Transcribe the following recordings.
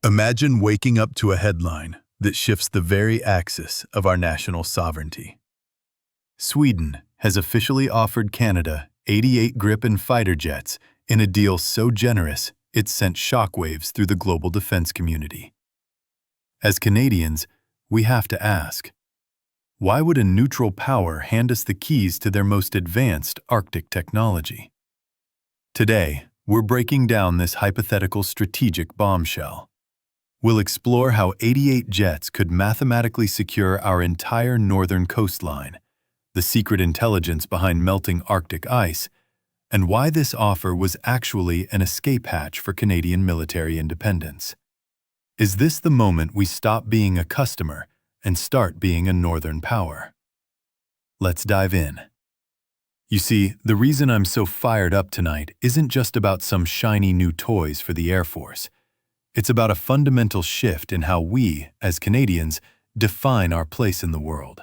Imagine waking up to a headline that shifts the very axis of our national sovereignty. Sweden has officially offered Canada 88 Gripen fighter jets in a deal so generous it sent shockwaves through the global defense community. As Canadians, we have to ask, why would a neutral power hand us the keys to their most advanced Arctic technology? Today, we're breaking down this hypothetical strategic bombshell. We'll explore how 88 jets could mathematically secure our entire northern coastline, the secret intelligence behind melting Arctic ice, and why this offer was actually an escape hatch for Canadian military independence. Is this the moment we stop being a customer and start being a northern power? Let's dive in. You see, the reason I'm so fired up tonight isn't just about some shiny new toys for the Air Force. It's about a fundamental shift in how we, as Canadians, define our place in the world.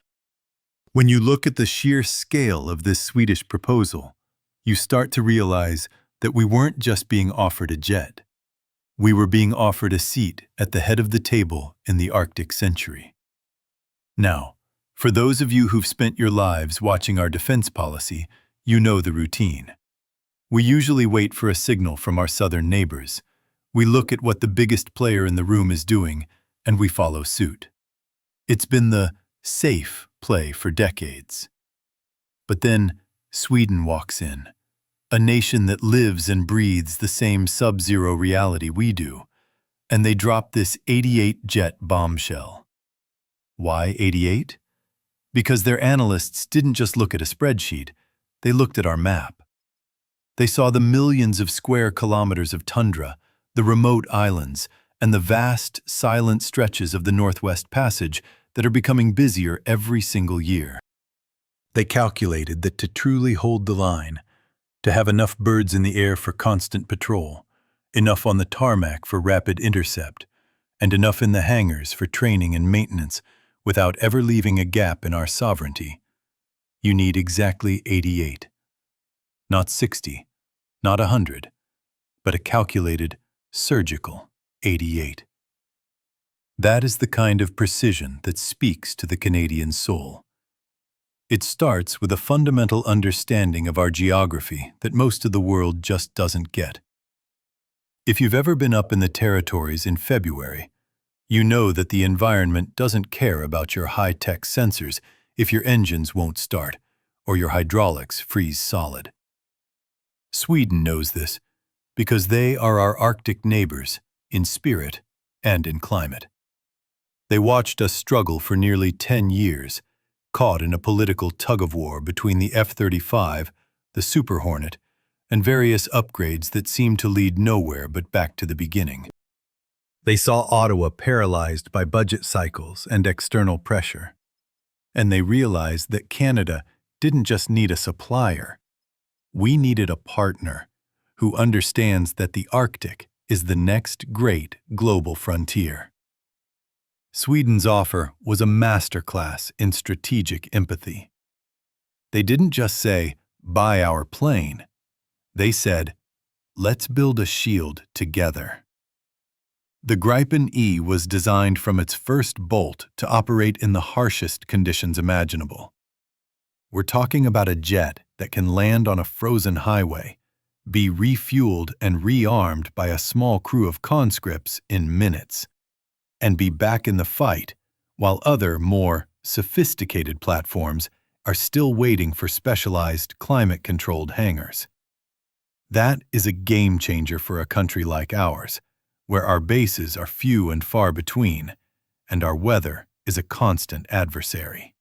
When you look at the sheer scale of this Swedish proposal, you start to realize that we weren't just being offered a jet. We were being offered a seat at the head of the table in the Arctic century. Now, for those of you who've spent your lives watching our defense policy, you know the routine. We usually wait for a signal from our southern neighbors. We look at what the biggest player in the room is doing, and we follow suit. It's been the safe play for decades. But then Sweden walks in, a nation that lives and breathes the same sub-zero reality we do, and they drop this 88-jet bombshell. Why 88? Because their analysts didn't just look at a spreadsheet, they looked at our map. They saw the millions of square kilometers of tundra, the remote islands, and the vast, silent stretches of the Northwest Passage that are becoming busier every single year. They calculated that to truly hold the line, to have enough birds in the air for constant patrol, enough on the tarmac for rapid intercept, and enough in the hangars for training and maintenance without ever leaving a gap in our sovereignty, you need exactly 88. Not 60, not 100, but a calculated, surgical 88. That is the kind of precision that speaks to the Canadian soul. It starts with a fundamental understanding of our geography that most of the world just doesn't get. If you've ever been up in the territories in February, you know that the environment doesn't care about your high-tech sensors if your engines won't start or your hydraulics freeze solid. Sweden knows this because they are our Arctic neighbors in spirit and in climate. They watched us struggle for nearly 10 years, caught in a political tug-of-war between the F-35, the Super Hornet, and various upgrades that seemed to lead nowhere but back to the beginning. They saw Ottawa paralyzed by budget cycles and external pressure. And they realized that Canada didn't just need a supplier. We needed a partner who understands that the Arctic is the next great global frontier. Sweden's offer was a masterclass in strategic empathy. They didn't just say, "Buy our plane." They said, "Let's build a shield together." The Gripen E was designed from its first bolt to operate in the harshest conditions imaginable. We're talking about a jet that can land on a frozen highway, be refueled and rearmed by a small crew of conscripts in minutes, and be back in the fight while other, more sophisticated platforms are still waiting for specialized climate-controlled hangars. That is a game-changer for a country like ours, where our bases are few and far between, and our weather is a constant adversary.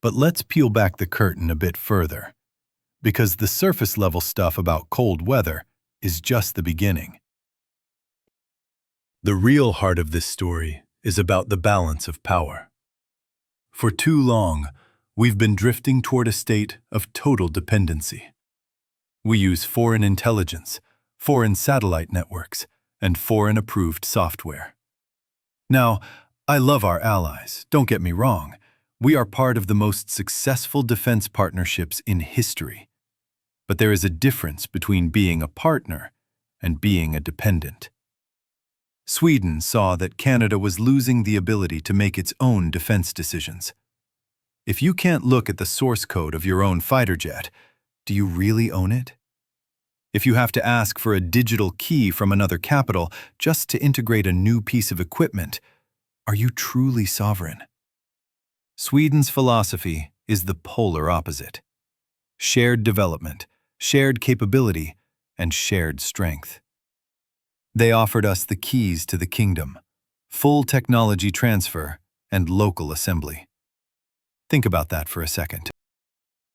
But let's peel back the curtain a bit further, because the surface-level stuff about cold weather is just the beginning. The real heart of this story is about the balance of power. For too long, we've been drifting toward a state of total dependency. We use foreign intelligence, foreign satellite networks, and foreign-approved software. Now, I love our allies, don't get me wrong. We are part of the most successful defense partnerships in history. But there is a difference between being a partner and being a dependent. Sweden saw that Canada was losing the ability to make its own defense decisions. If you can't look at the source code of your own fighter jet, do you really own it? If you have to ask for a digital key from another capital just to integrate a new piece of equipment, are you truly sovereign? Sweden's philosophy is the polar opposite. Shared development, shared capability, and shared strength. They offered us the keys to the kingdom, full technology transfer, and local assembly. Think about that for a second.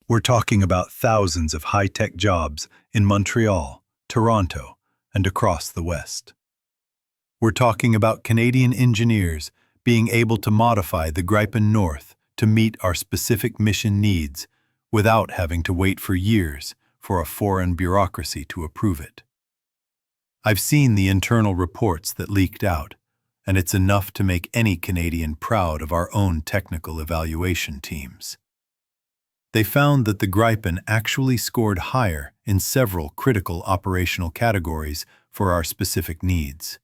We're talking about thousands of high-tech jobs in Montreal, Toronto, and across the West. We're talking about Canadian engineers being able to modify the Gripen North to meet our specific mission needs without having to wait for years for a foreign bureaucracy to approve it. I've seen the internal reports that leaked out, and it's enough to make any Canadian proud of our own technical evaluation teams. They found that the Gripen actually scored higher in several critical operational categories for our specific needs.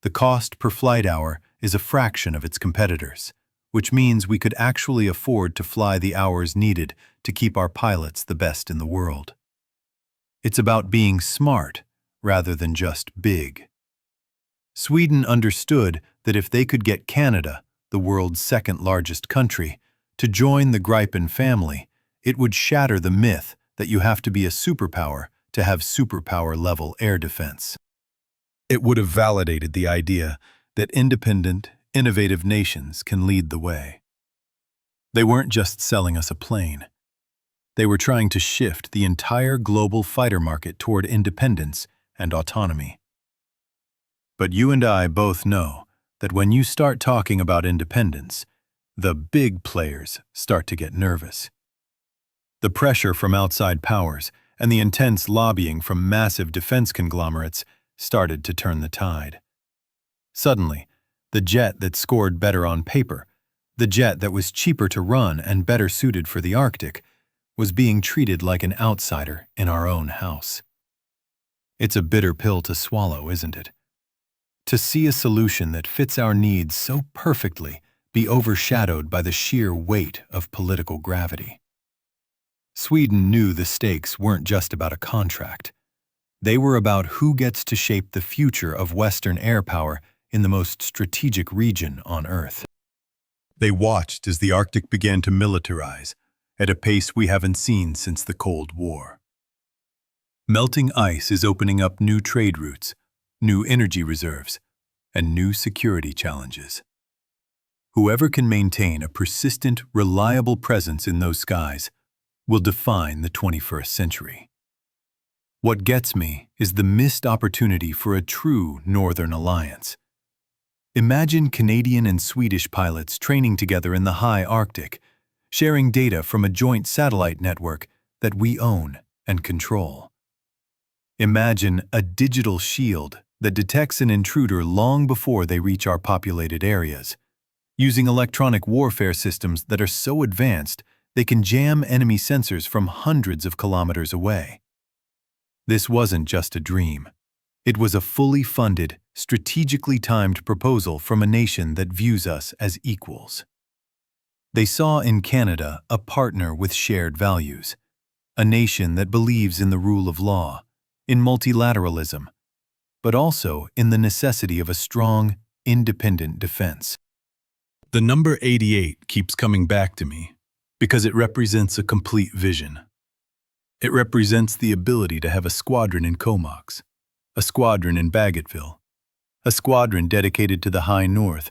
The cost per flight hour is a fraction of its competitors, which means we could actually afford to fly the hours needed to keep our pilots the best in the world. It's about being smart rather than just big. Sweden understood that if they could get Canada, the world's second-largest country, to join the Gripen family, it would shatter the myth that you have to be a superpower to have superpower-level air defense. It would have validated the idea that independent, innovative nations can lead the way. They weren't just selling us a plane. They were trying to shift the entire global fighter market toward independence and autonomy. But you and I both know that when you start talking about independence, the big players start to get nervous. The pressure from outside powers and the intense lobbying from massive defense conglomerates started to turn the tide. Suddenly, the jet that scored better on paper, the jet that was cheaper to run and better suited for the Arctic, was being treated like an outsider in our own house. It's a bitter pill to swallow, isn't it? To see a solution that fits our needs so perfectly be overshadowed by the sheer weight of political gravity. Sweden knew the stakes weren't just about a contract. They were about who gets to shape the future of Western air power in the most strategic region on Earth. They watched as the Arctic began to militarize at a pace we haven't seen since the Cold War. Melting ice is opening up new trade routes, new energy reserves, and new security challenges. Whoever can maintain a persistent, reliable presence in those skies will define the 21st century. What gets me is the missed opportunity for a true Northern alliance. Imagine Canadian and Swedish pilots training together in the high Arctic, sharing data from a joint satellite network that we own and control. Imagine a digital shield that detects an intruder long before they reach our populated areas, using electronic warfare systems that are so advanced they can jam enemy sensors from hundreds of kilometers away. This wasn't just a dream. It was a fully funded, strategically timed proposal from a nation that views us as equals. They saw in Canada a partner with shared values, a nation that believes in the rule of law, in multilateralism, but also in the necessity of a strong, independent defense. The number 88 keeps coming back to me because it represents a complete vision. It represents the ability to have a squadron in Comox, a squadron in Bagotville, a squadron dedicated to the high north,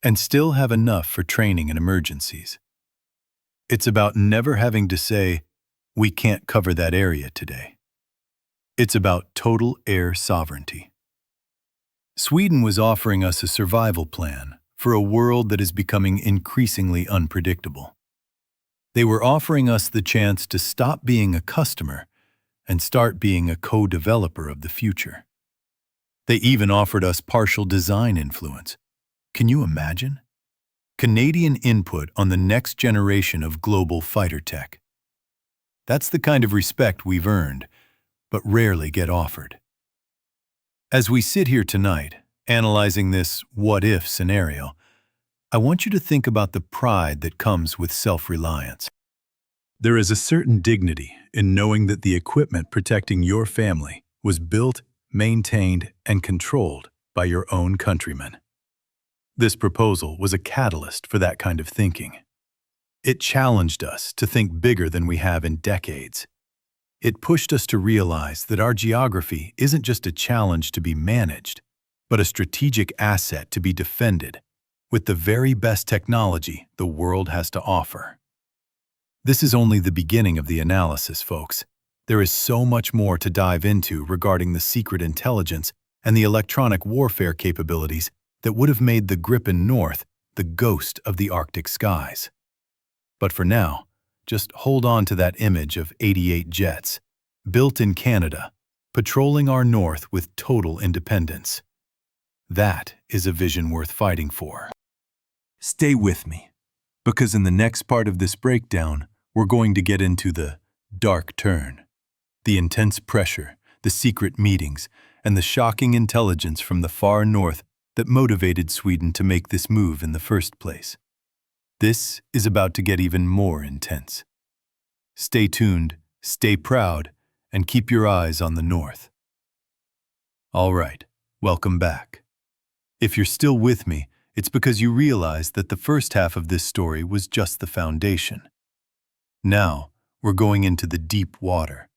and still have enough for training and emergencies. It's about never having to say, "We can't cover that area today." It's about total air sovereignty. Sweden was offering us a survival plan for a world that is becoming increasingly unpredictable. They were offering us the chance to stop being a customer and start being a co-developer of the future. They even offered us partial design influence. Can you imagine? Canadian input on the next generation of global fighter tech. That's the kind of respect we've earned, but rarely get offered. As we sit here tonight, Analyzing this what-if scenario, I want you to think about the pride that comes with self-reliance. There is a certain dignity in knowing that the equipment protecting your family was built, maintained, and controlled by your own countrymen. This proposal was a catalyst for that kind of thinking. It challenged us to think bigger than we have in decades. It pushed us to realize that our geography isn't just a challenge to be managed, but a strategic asset to be defended with the very best technology the world has to offer. This is only the beginning of the analysis, folks. There is so much more to dive into regarding the secret intelligence and the electronic warfare capabilities that would have made the Gripen North the ghost of the Arctic skies. But for now, just hold on to that image of 88 jets, built in Canada, patrolling our north with total independence. That is a vision worth fighting for. Stay with me, because in the next part of this breakdown, we're going to get into the dark turn, the intense pressure, the secret meetings, and the shocking intelligence from the far north that motivated Sweden to make this move in the first place. This is about to get even more intense. Stay tuned, stay proud, and keep your eyes on the north. All right, welcome back. If you're still with me, it's because you realize that the first half of this story was just the foundation. Now, we're going into the deep water,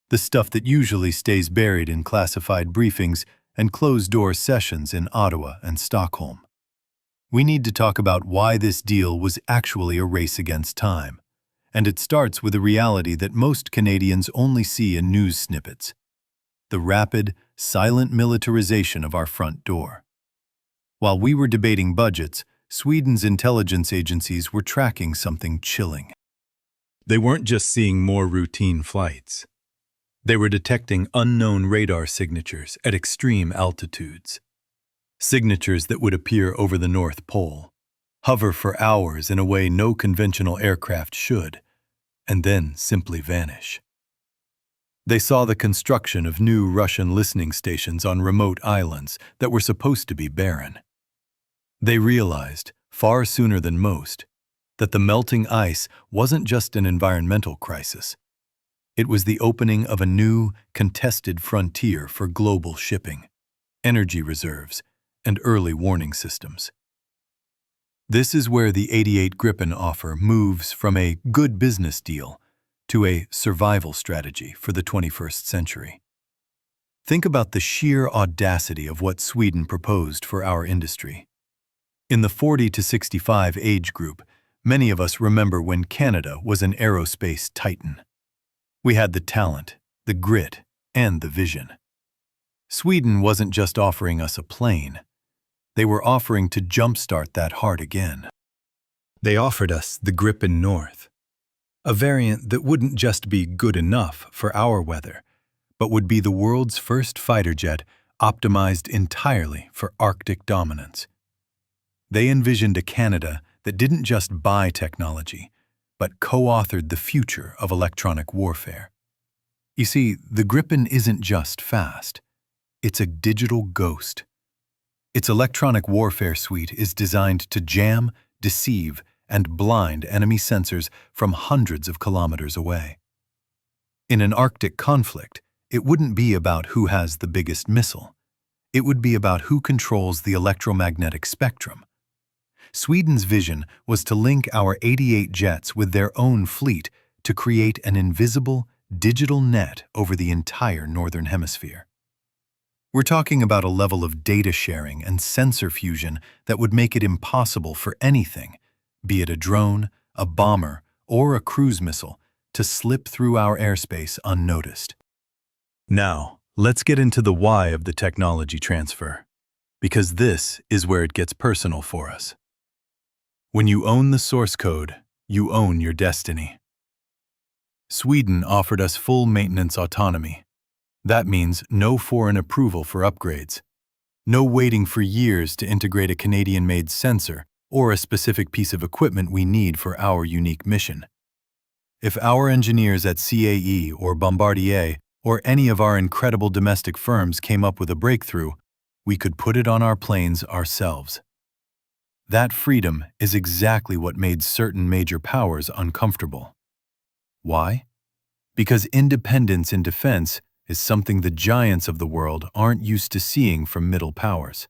the stuff that usually stays buried in classified briefings and closed-door sessions in Ottawa and Stockholm. We need to talk about why this deal was actually a race against time, and it starts with a reality that most Canadians only see in news snippets: the rapid, silent militarization of our front door. While we were debating budgets, Sweden's intelligence agencies were tracking something chilling. They weren't just seeing more routine flights. They were detecting unknown radar signatures at extreme altitudes. Signatures that would appear over the North Pole, hover for hours in a way no conventional aircraft should, and then simply vanish. They saw the construction of new Russian listening stations on remote islands that were supposed to be barren. They realized, far sooner than most, that the melting ice wasn't just an environmental crisis. It was the opening of a new, contested frontier for global shipping, energy reserves, and early warning systems. This is where the 88 Gripen offer moves from a good business deal to a survival strategy for the 21st century. Think about the sheer audacity of what Sweden proposed for our industry. In the 40 to 65 age group, many of us remember when Canada was an aerospace titan. We had the talent, the grit, and the vision. Sweden wasn't just offering us a plane. They were offering to jumpstart that heart again. They offered us the Gripen North, a variant that wouldn't just be good enough for our weather, but would be the world's first fighter jet optimized entirely for Arctic dominance. They envisioned a Canada that didn't just buy technology, but co-authored the future of electronic warfare. You see, the Gripen isn't just fast. It's a digital ghost. Its electronic warfare suite is designed to jam, deceive, and blind enemy sensors from hundreds of kilometers away. In an Arctic conflict, it wouldn't be about who has the biggest missile. It would be about who controls the electromagnetic spectrum. Sweden's vision was to link our 88 jets with their own fleet to create an invisible, digital net over the entire Northern Hemisphere. We're talking about a level of data sharing and sensor fusion that would make it impossible for anything, be it a drone, a bomber, or a cruise missile, to slip through our airspace unnoticed. Now, let's get into the why of the technology transfer, because this is where it gets personal for us. When you own the source code, you own your destiny. Sweden offered us full maintenance autonomy. That means no foreign approval for upgrades, no waiting for years to integrate a Canadian-made sensor or a specific piece of equipment we need for our unique mission. If our engineers at CAE or Bombardier or any of our incredible domestic firms came up with a breakthrough, we could put it on our planes ourselves. That freedom is exactly what made certain major powers uncomfortable. Why? Because independence in defense is something the giants of the world aren't used to seeing from middle powers.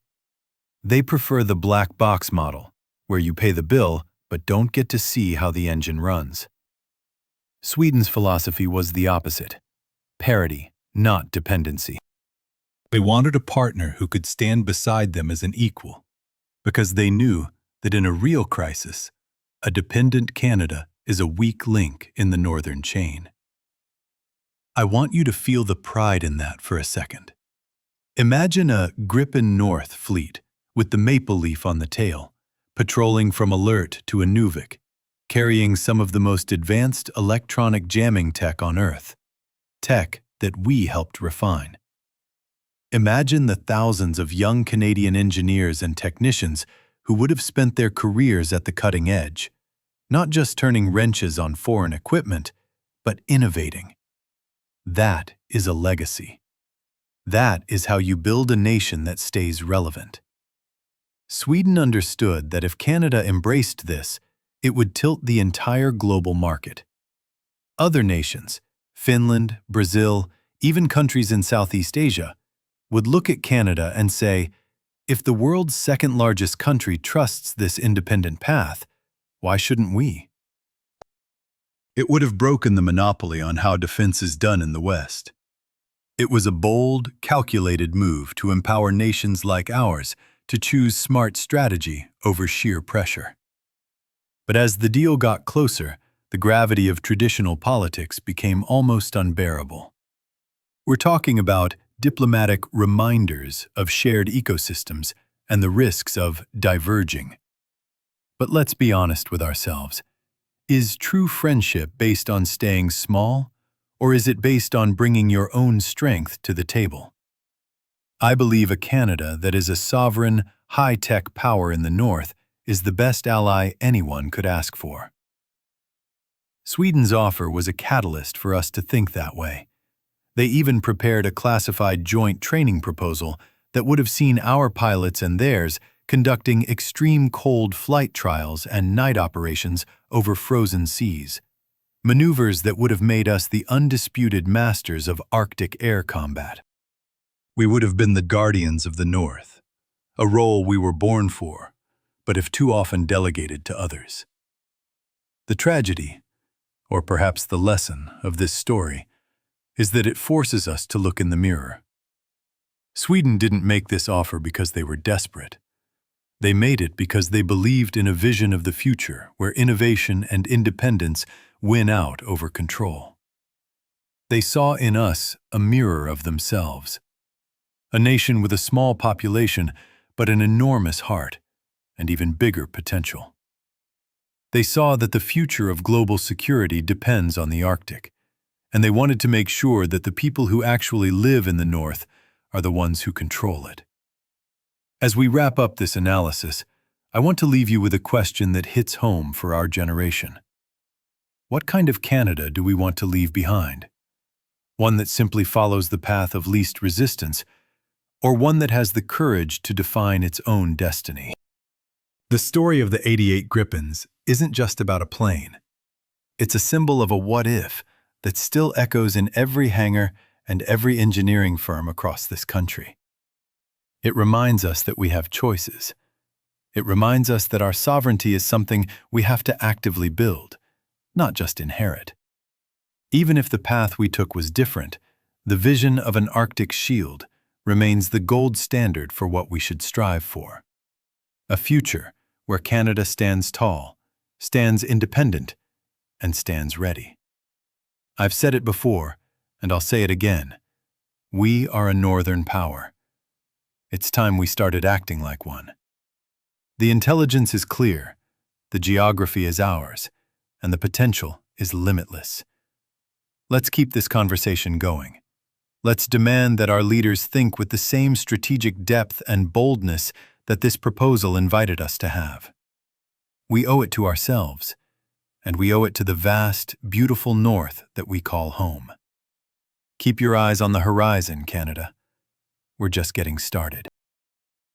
They prefer the black box model, where you pay the bill but don't get to see how the engine runs. Sweden's philosophy was the opposite: parity, not dependency. They wanted a partner who could stand beside them as an equal, because they knew that in a real crisis, a dependent Canada is a weak link in the northern chain. I want you to feel the pride in that for a second. Imagine a Gripen North fleet with the maple leaf on the tail, patrolling from Alert to Inuvik, carrying some of the most advanced electronic jamming tech on Earth, tech that we helped refine. Imagine the thousands of young Canadian engineers and technicians who would have spent their careers at the cutting edge, not just turning wrenches on foreign equipment, but innovating. That is a legacy. That is how you build a nation that stays relevant. Sweden understood that if Canada embraced this, it would tilt the entire global market. Other nations, Finland, Brazil, even countries in Southeast Asia, would look at Canada and say, if the world's second-largest country trusts this independent path, why shouldn't we? It would have broken the monopoly on how defense is done in the West. It was a bold, calculated move to empower nations like ours to choose smart strategy over sheer pressure. But as the deal got closer, the gravity of traditional politics became almost unbearable. We're talking about diplomatic reminders of shared ecosystems and the risks of diverging. But let's be honest with ourselves. Is true friendship based on staying small, or is it based on bringing your own strength to the table? I believe a Canada that is a sovereign, high-tech power in the North is the best ally anyone could ask for. Sweden's offer was a catalyst for us to think that way. They even prepared a classified joint training proposal that would have seen our pilots and theirs conducting extreme cold flight trials and night operations over frozen seas, maneuvers that would have made us the undisputed masters of Arctic air combat. We would have been the guardians of the North, a role we were born for, but have too often delegated to others. The tragedy, or perhaps the lesson, of this story is that it forces us to look in the mirror. Sweden didn't make this offer because they were desperate. They made it because they believed in a vision of the future where innovation and independence win out over control. They saw in us a mirror of themselves, a nation with a small population but an enormous heart and even bigger potential. They saw that the future of global security depends on the Arctic, and they wanted to make sure that the people who actually live in the North are the ones who control it. As we wrap up this analysis, I want to leave you with a question that hits home for our generation. What kind of Canada do we want to leave behind? One that simply follows the path of least resistance, or one that has the courage to define its own destiny? The story of the 88 Gripens isn't just about a plane. It's a symbol of a what-if that still echoes in every hangar and every engineering firm across this country. It reminds us that we have choices. It reminds us that our sovereignty is something we have to actively build, not just inherit. Even if the path we took was different, the vision of an Arctic shield remains the gold standard for what we should strive for. A future where Canada stands tall, stands independent, and stands ready. I've said it before, and I'll say it again. We are a northern power. It's time we started acting like one. The intelligence is clear, the geography is ours, and the potential is limitless. Let's keep this conversation going. Let's demand that our leaders think with the same strategic depth and boldness that this proposal invited us to have. We owe it to ourselves, and we owe it to the vast, beautiful North that we call home. Keep your eyes on the horizon, Canada. We're just getting started.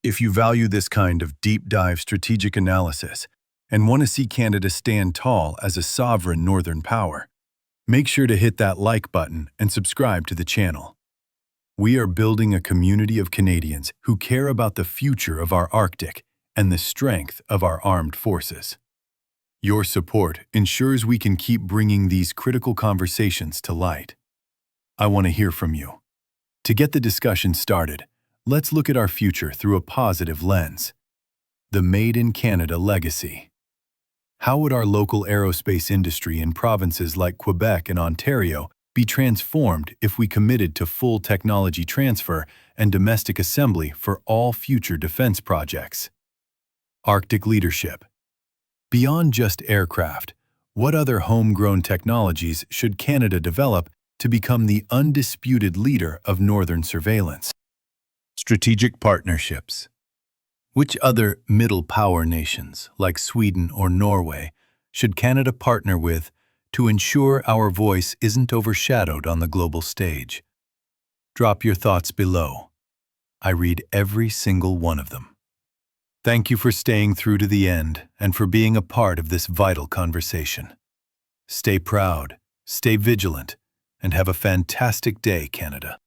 If you value this kind of deep-dive strategic analysis and want to see Canada stand tall as a sovereign northern power, make sure to hit that like button and subscribe to the channel. We are building a community of Canadians who care about the future of our Arctic and the strength of our armed forces. Your support ensures we can keep bringing these critical conversations to light. I want to hear from you. To get the discussion started, let's look at our future through a positive lens. The Made in Canada legacy. How would our local aerospace industry in provinces like Quebec and Ontario be transformed if we committed to full technology transfer and domestic assembly for all future defense projects? Arctic leadership. Beyond just aircraft, what other homegrown technologies should Canada develop to become the undisputed leader of northern surveillance? Strategic partnerships. Which other middle power nations, like Sweden or Norway, should Canada partner with to ensure our voice isn't overshadowed on the global stage? Drop your thoughts below. I read every single one of them. Thank you for staying through to the end and for being a part of this vital conversation. Stay proud, stay vigilant, and have a fantastic day, Canada.